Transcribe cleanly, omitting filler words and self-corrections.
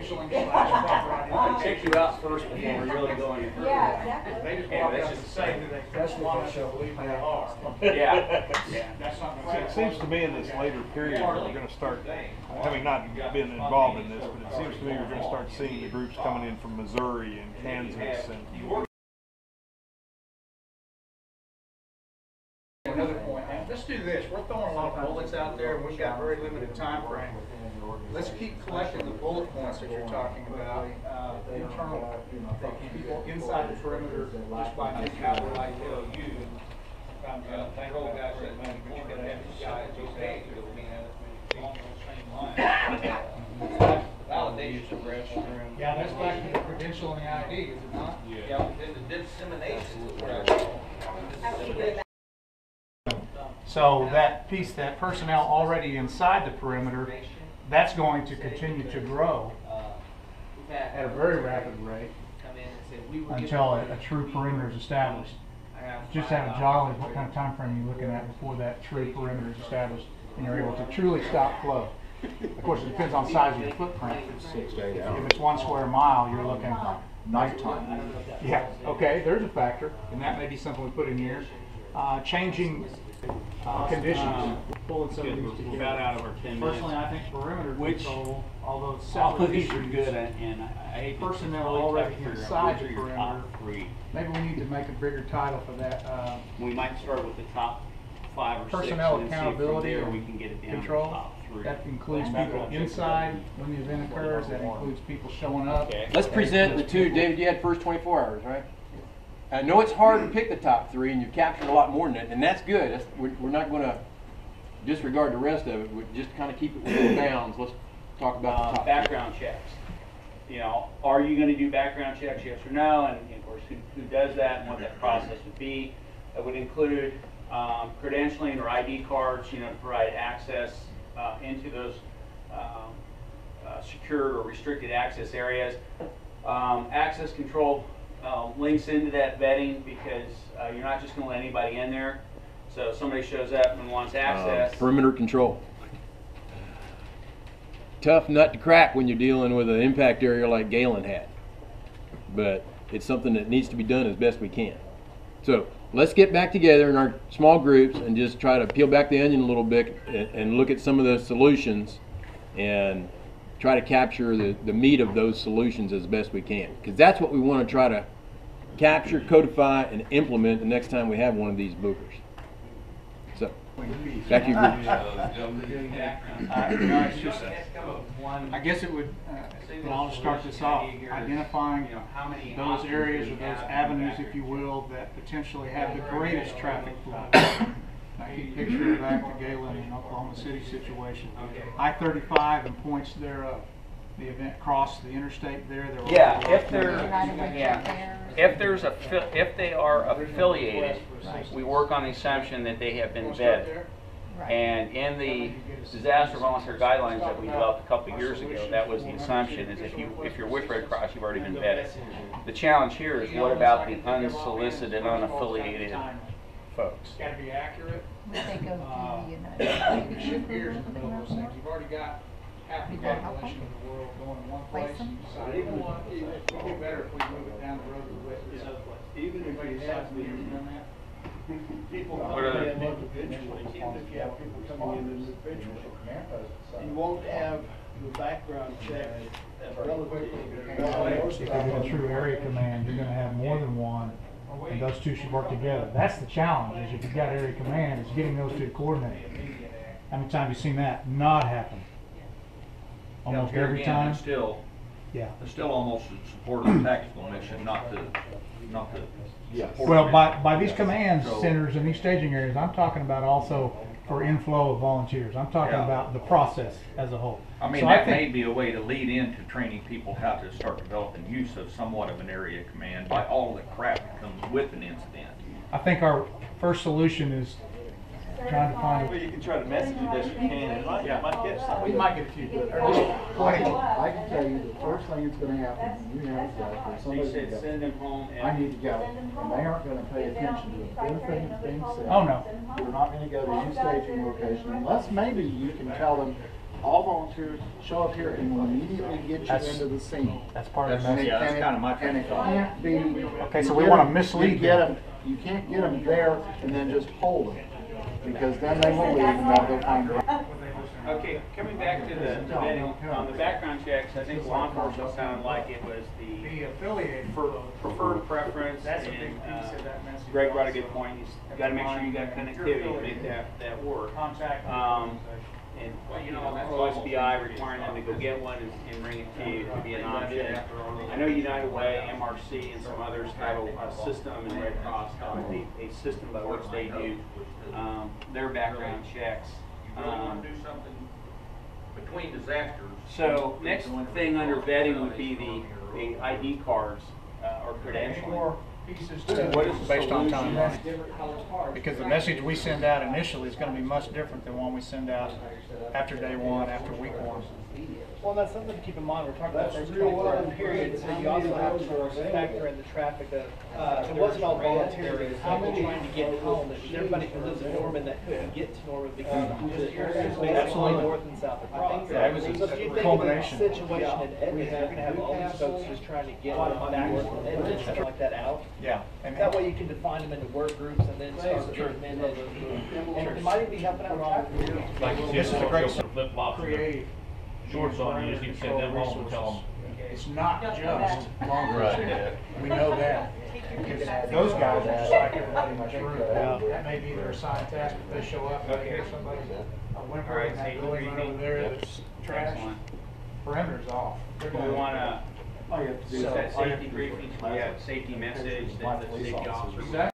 credentialing /buffer. Check you out first before we're really going in. Yeah, exactly. They just Yeah, walk that's up just and say that they want us to believe they are. Yeah. That's not See, it seems to me in this later period we're going to start, having not been involved in this, but it seems to me we're going to start seeing the groups coming in from Missouri and Kansas and Another point. And let's do this. We're throwing a lot of bullets out there, and we've got very limited time frame. Let's keep collecting the bullet points that you're talking about. Internal people inside the perimeter, just by making out what I tell you. Control guys that money, but you're gonna have these guys okay, along those same lines. Validation of restroom. Yeah, that's back to the credentialing ID, is it not? Yeah, then the dissemination. So that piece, that personnel already inside the perimeter, that's going to continue to grow at a very rapid rate until a true perimeter is established. Just have a jolly what kind of time frame you're looking at before that true perimeter is established and you're able to truly stop flow. Of course, it depends on the size of your footprint. 6 to 8 hours. If it's 1 square mile, you're looking Nighttime. Yeah, okay, there's a factor, and that may be something we put in here. Changing conditions, pulling some of these together. About out of our 10 minutes. Personally, I think perimeter control, although All separate of these are issues, good, and I hate to personnel really already figure out inside which the are your perimeter. top 3. maybe we need to make a bigger title for that. We might start with the top 5 or 6. Personnel and then see if from accountability there and we can get it down control. to the top 3. That includes people inside when the event occurs. That includes people showing up. Okay. Let's present the two. David, you had first 24 hours, right? I know it's hard to pick the top 3, and you've captured a lot more than it, and that's good. We're not going to disregard the rest of it. We just kind of keep it within bounds. Let's talk about the top background checks. You know, are you going to do background checks, yes or no? And of course, who does that and what that process would be. That would include credentialing or ID cards, you know, to provide access into those secured or restricted access areas. Access control links into that vetting because you're not just going to let anybody in there. So if somebody shows up and wants access. perimeter control. Tough nut to crack when you're dealing with an impact area like Galen had, but it's something that needs to be done as best we can. So let's get back together in our small groups and just try to peel back the onion a little bit and look at some of the solutions and try to capture the meat of those solutions as best we can, because that's what we want to try to capture, codify, and implement the next time we have one of these bookers. So, back to your group. It's just, I guess it would, and I'll just start this off, identifying those areas or those avenues, if you will, that potentially have the greatest traffic flow. I keep picturing back to Galen and Oklahoma City situation. I-35 and points thereof. The event crossed the interstate there. Yeah, if they are affiliated, we work on the assumption that they have been vetted. And in the disaster volunteer guidelines that we developed a couple of years ago, that was the assumption: is if you're with Red Cross, you've already been vetted. The challenge here is what about the unsolicited, unaffiliated folks? It's got to be accurate. We think of the United Shift gears in the middle of those things. You've already got half the population of the world going one place. You decide it'd be better if we move it down the road to the west. Even if you have people What are coming in individually, even if you have people coming in individually, you won't have the background check relatively. If you're doing true area command, you're going to have more than one, and those two should work together. That's the challenge, is if you've got area command, is getting those two to coordinate. How many times have you seen that not happen? Almost every time? It's still, Yeah. it's still almost a support of the tactical mission, not the support Well, mission. by these command So- centers in these staging areas, I'm talking about also for inflow of volunteers. I'm talking Yeah. about the process as a whole. I mean, So that think- may be a way to lead into training people how to start developing use of somewhat of an area command by all the crap that comes with an incident. I think our first solution is trying to find. Well, you can try to message it as you can, and might get something. We might get a few good. I can tell you the first thing that's going to happen when you have a disaster, He somebody's said going to send go, them home I and need to go, and they aren't going to pay attention to anything that's being said. Oh, no. We're not going to go to any staging location unless maybe you can tell them, all volunteers, show up here and we'll immediately get you into the scene. That's part of And the it- yeah, that's and it- kinda my And train it of thought. can't be. Okay, so you we get wanna 'em- mislead you get them. 'em- You can't get them there and then just hold them, because then they will leave and they'll go find. Okay, coming back to the vetting, on the background checks, I think law enforcement sounded like it was the affiliated. preferred preference, That's a big and piece of that message. Greg brought a good point, you gotta make sure you got connectivity to make that work. Contact. And, you know, OSBI requiring them to go get one and bring it to you could be an option. I know United Way, MRC, and some others have a system, and Red Cross have a system by which they do their background checks. You really wanna do something between disasters. So next thing under vetting would be the ID cards or credentialing. More pieces What is the based on solution? timeline. Because the message we send out initially is gonna be much different than one we send out after day one, after week one. Well, that's something to keep in mind. We're talking about those 24-hour periods, so you also have to factor in the traffic of, it wasn't all voluntary, it's people trying to get home. There's everybody who lives in Norman that couldn't get to Norman because the areas basically north and south of Cross. Yeah, it was a So if you think of the culmination. situation in Edmonds, you're gonna have all these folks just trying to get back from Edmonds, stuff like that out. Yeah. And That way you can define them into work groups and then start to amend those groups. And it might even be helping out traffic. Like you This said, is a great flip flops and creative. shorts on, you just need to send them home and tell them. It's not just long Right. range. We know that. Because those guys are just like everybody in this room. That may be their assigned task if they show up and they hear somebody a whimper All right, in that safety building right over briefing. there that's trash. Excellent. Perimeter's off. They're We gonna- wanna, All you have to do so is- that safety briefing, we have safety message that the safety officers.